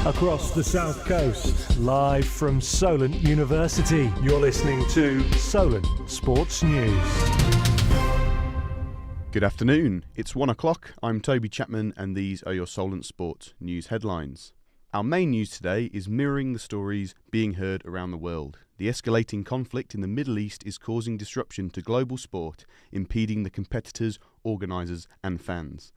Across the South Coast, live from Solent University, you're listening to Solent Sports News. Good afternoon, it's 1 o'clock, I'm Toby Chapman and these are your Solent Sports News headlines. Our main news today is mirroring the stories being heard around the world. The escalating conflict in the Middle East is causing disruption to global sport, impeding the competitors, organisers and fans.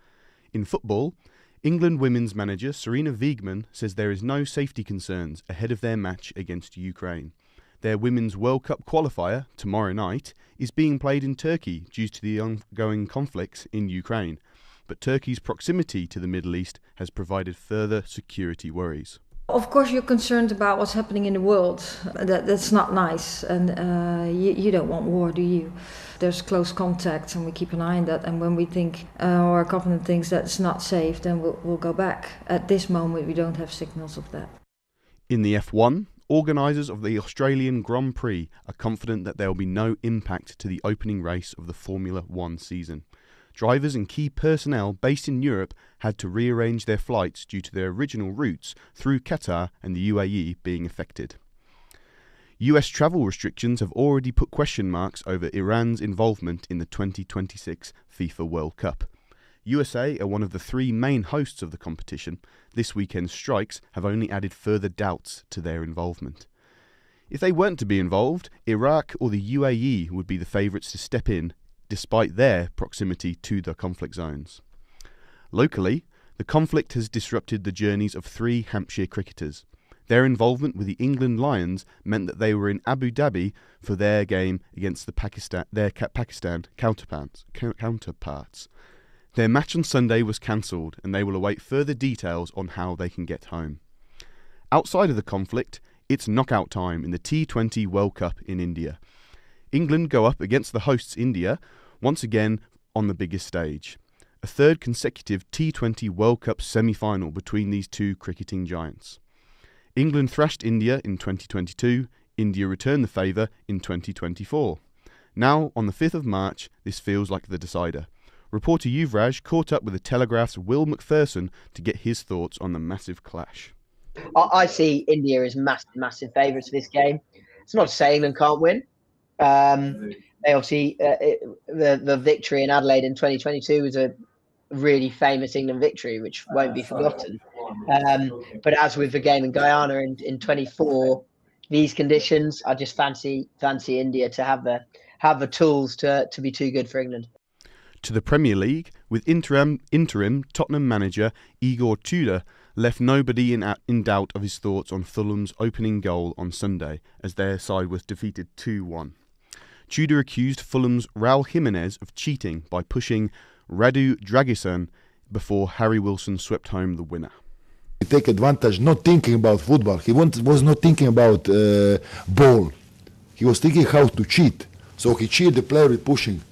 In football, England women's manager Sarina Wiegman says there is no safety concerns ahead of their match against Ukraine. Their Women's World Cup qualifier, tomorrow night, is being played in Turkey due to the ongoing conflicts in Ukraine, but Turkey's proximity to the Middle East has provided further security worries. Of course you're concerned about what's happening in the world. That's not nice, and you don't want war, do you? There's close contact and we keep an eye on that, and when we think or our government thinks that it's not safe, then we'll go back. At this moment we don't have signals of that. In the F1, organisers of the Australian Grand Prix are confident that there will be no impact to the opening race of the Formula One season. Drivers and key personnel based in Europe had to rearrange their flights due to their original routes through Qatar and the UAE being affected. US travel restrictions have already put question marks over Iran's involvement in the 2026 FIFA World Cup. USA are one of the three main hosts of the competition. This weekend's strikes have only added further doubts to their involvement. If they weren't to be involved, Iraq or the UAE would be the favourites to step in, despite their proximity to the conflict zones. Locally, the conflict has disrupted the journeys of three Hampshire cricketers. Their involvement with the England Lions meant that they were in Abu Dhabi for their game against their Pakistan counterparts. Their match on Sunday was cancelled and they will await further details on how they can get home. Outside of the conflict, it's knockout time in the T20 World Cup in India. England go up against the hosts India, once again on the biggest stage. A third consecutive T20 World Cup semi-final between these two cricketing giants. England thrashed India in 2022, India returned the favour in 2024. Now, on the 5th of March, this feels like the decider. Reporter Yuvraj caught up with the Telegraph's Will Macpherson to get his thoughts on the massive clash. I see India as massive favourites for this game. It's not to say England can't win. They obviously the victory in Adelaide in 2022 was a really famous England victory, which won't be forgotten. But as with the game in Guyana in 24, these conditions, I just fancy India to have the tools to be too good for England. To the Premier League, with interim Tottenham manager Igor Tudor left nobody in doubt of his thoughts on Fulham's opening goal on Sunday, as their side was defeated 2-1. Tudor accused Fulham's Raul Jimenez of cheating by pushing Radu Dragican before Harry Wilson swept home the winner. He take advantage, not thinking about football. He was not thinking about ball. He was thinking how to cheat. So he cheated the player with pushing,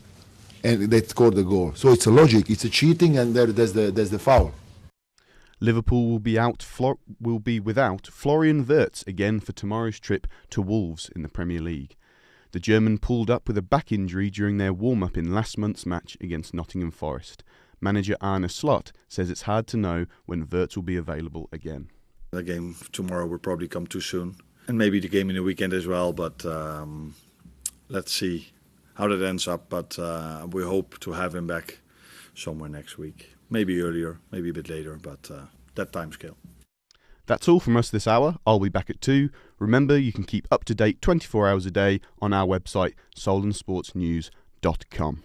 and they scored the goal. So it's a logic. It's a cheating, and there's the foul. Liverpool will be without Florian Wirtz again for tomorrow's trip to Wolves in the Premier League. The German pulled up with a back injury during their warm-up in last month's match against Nottingham Forest. Manager Arne Slot says it's hard to know when Wirtz will be available again. The game tomorrow will probably come too soon. And maybe the game in the weekend as well, but let's see how that ends up. But we hope to have him back somewhere next week. Maybe earlier, maybe a bit later, but that time scale. That's all from us this hour. I'll be back at 2. Remember, you can keep up to date 24 hours a day on our website, solentsportsnews.com.